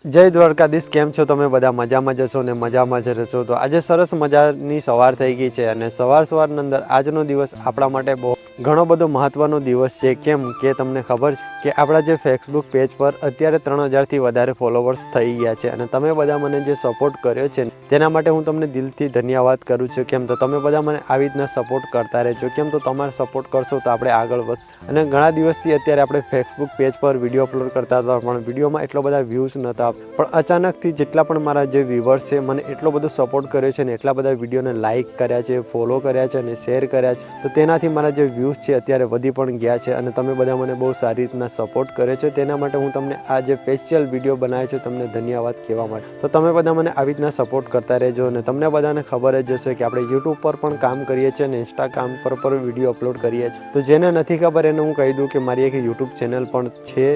જય દ્વારકાધીશ, કેમ છો તમે બધા? મજામાં જશો ને મજામાં જ રહેશો. તો આજે સરસ મજાની સવાર થઈ ગઈ છે અને સવારની અંદર આજનો દિવસ આપણા માટે બહુ ઘણો બધો મહત્વનો દિવસ છે. કેમ કે તમને ખબર છે કે આપણા જે ફેસબુક પેજ પર અત્યારે 3000થી વધારે ફોલોવર્સ થઈ ગયા છે અને તમે બધા મને જે સપોર્ટ કર્યો છે તેના માટે હું તમને દિલથી ધન્યવાદ કરું છું. કેમ તો તમે બધા મને આવી રીતના સપોર્ટ કરતા રહેજો. કેમ તો તમારે સપોર્ટ કરશો તો આપણે આગળ વધશું. અને ઘણા દિવસથી અત્યારે આપણે ફેસબુક પેજ પર વિડીયો અપલોડ કરતા હતા પણ વિડીયોમાં એટલો બધા વ્યૂઝ નહોતા, પણ અચાનકથી જેટલા પણ મારા જે વ્યુઅર્સ છે મને એટલો બધો સપોર્ટ કર્યો છે ને એટલા બધા વિડીયોને લાઇક કર્યા છે, ફોલો કર્યા છે અને શેર કર્યા છે, તો તેનાથી મારા જે વ્યૂઝ છે અત્યારે વધી પણ ગયા છે અને તમે બધા મને બહુ સારી રીતના સપોર્ટ કર્યો છે. તેના માટે હું તમને આ જે સ્પેશિયલ વિડીયો બનાવ્યો છે તમને ધન્યવાદ કહેવા માટે. તો તમે બધા મને આવી રીતના સપોર્ટ કરતા રહેજો. અને તમને બધાને ખબર જ હશે કે આપણે યુટ્યુબ પર પણ કામ કરીએ છીએ અને ઇન્સ્ટાગ્રામ પર પણ વિડીયો અપલોડ કરીએ છીએ. તો જેને નથી ખબર એને હું કહી દઉં કે મારી એક યુટ્યુબ ચેનલ પણ છે,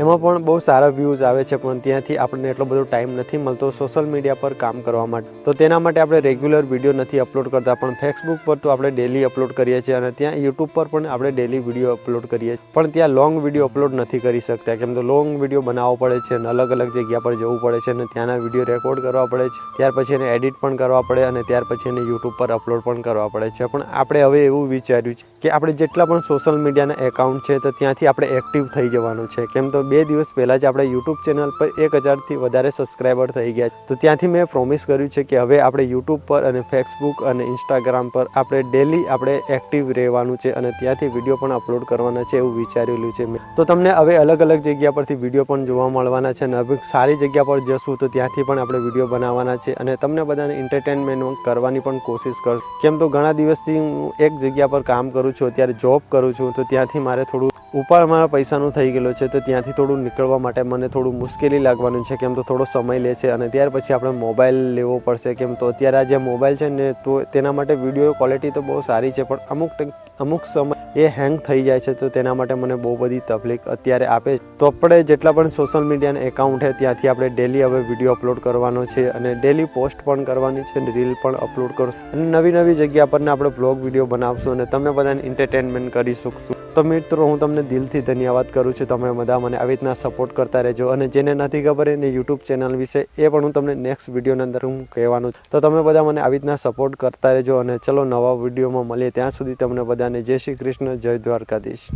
એમાં પણ બહુ સારા વ્યૂઝ આવે છે, પણ ત્યાંથી આપણને એટલો બધો ટાઈમ નથી મળતો સોશિયલ મીડિયા પર કામ કરવા માટે. તો તેના માટે આપણે રેગ્યુલર વિડીયો નથી અપલોડ કરતા, પણ ફેસબુક પર તો આપણે ડેલી અપલોડ કરીએ છીએ અને ત્યાં યુટ્યુબ પર પણ આપણે ડેલી વિડીયો અપલોડ કરીએ છીએ. પણ ત્યાં લોંગ વિડીયો અપલોડ નથી કરી શકતા, કેમ તો લોંગ વિડીયો બનાવવો પડે છે અને અલગ અલગ જગ્યા પર જવું પડે છે અને ત્યાંના વિડીયો રેકોર્ડ કરવા પડે છે, ત્યાર પછી એને એડિટ પણ કરવા પડે અને ત્યાર પછી એને યુટ્યુબ પર અપલોડ પણ કરવા પડે છે. પણ આપણે હવે એવું વિચાર્યું છે કે આપણે જેટલા પણ સોશિયલ મીડિયાના એકાઉન્ટ છે તો ત્યાંથી આપણે એક્ટિવ થઈ જવાનું છે. કેમ તો 2 દિવસ પહેલાં જ આપણે યુટ્યુબ ચેનલ પર 1000થી વધારે સબસ્ક્રાઈબર થઈ ગયા. તો ત્યાંથી મેં પ્રોમિસ કર્યું છે કે હવે આપણે યુટ્યુબ પર અને ફેસબુક અને ઇન્સ્ટાગ્રામ પર આપણે ડેલી આપણે એક્ટિવ રહેવાનું છે અને ત્યાંથી વિડીયો પણ અપલોડ કરવાના છે, એવું વિચારેલું છે મેં. તો તમને હવે અલગ અલગ જગ્યા પરથી વિડીયો પણ જોવા મળવાના છે અને હવે સારી જગ્યા પર જશું તો ત્યાંથી પણ આપણે વિડીયો બનાવવાના છે અને તમને બધાને એન્ટરટેનમેન્ટ કરવાની પણ કોશિશ કરશું. કેમ તો ઘણા દિવસથી હું એક જગ્યા પર કામ કરું છું, અત્યારે જોબ કરું છું, તો ત્યાંથી મારે થોડું ઉપાડ મારા પૈસાનું થઈ ગયેલું છે, તો ત્યાંથી થોડું નીકળવા માટે મને થોડું મુશ્કેલી લાગવાનું છે. કેમ તો થોડો સમય લે છે અને ત્યાર પછી આપણે મોબાઈલ લેવો પડશે. કેમ તો અત્યારે આ જે મોબાઈલ છે ને તો તેના માટે વિડીયો ક્વોલિટી તો બહુ સારી છે, પણ અમુક સમય એ હેંગ થઈ જાય છે, તો તેના માટે મને બહુ બધી તકલીફ અત્યારે આપે છે. તો આપણે જેટલા પણ સોશિયલ મીડિયાના એકાઉન્ટ છે ત્યાંથી આપણે ડેલી હવે વિડીયો અપલોડ કરવાનો છે અને ડેલી પોસ્ટ પણ કરવાની છે અને રીલ પણ અપલોડ કરશું અને નવી નવી જગ્યા પરને આપણે બ્લોગ વિડીયો બનાવશું અને તમે બધાને એન્ટરટેનમેન્ટ કરી શકશું. તો મિત્રો હું તમને દિલથી ધન્યવાદ કરું છું. તમે બધા મને આવી રીતના સપોર્ટ કરતા રહેજો અને જેને નથી ખબર એને યુટ્યુબ ચેનલ વિશે એ પણ હું તમને નેક્સ્ટ વિડીયોની અંદર હું કહેવાનું છું. તો તમે બધા મને આવી રીતના સપોર્ટ કરતા રહેજો અને ચલો નવા વિડીયોમાં મળીએ. ત્યાં સુધી તમને બધાને જય શ્રી કૃષ્ણ, જય દ્વારકાધીશ.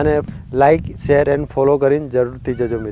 અને લાઇક, શેર એન્ડ ફોલો કરીને જરૂરથી જજો મિત્રો.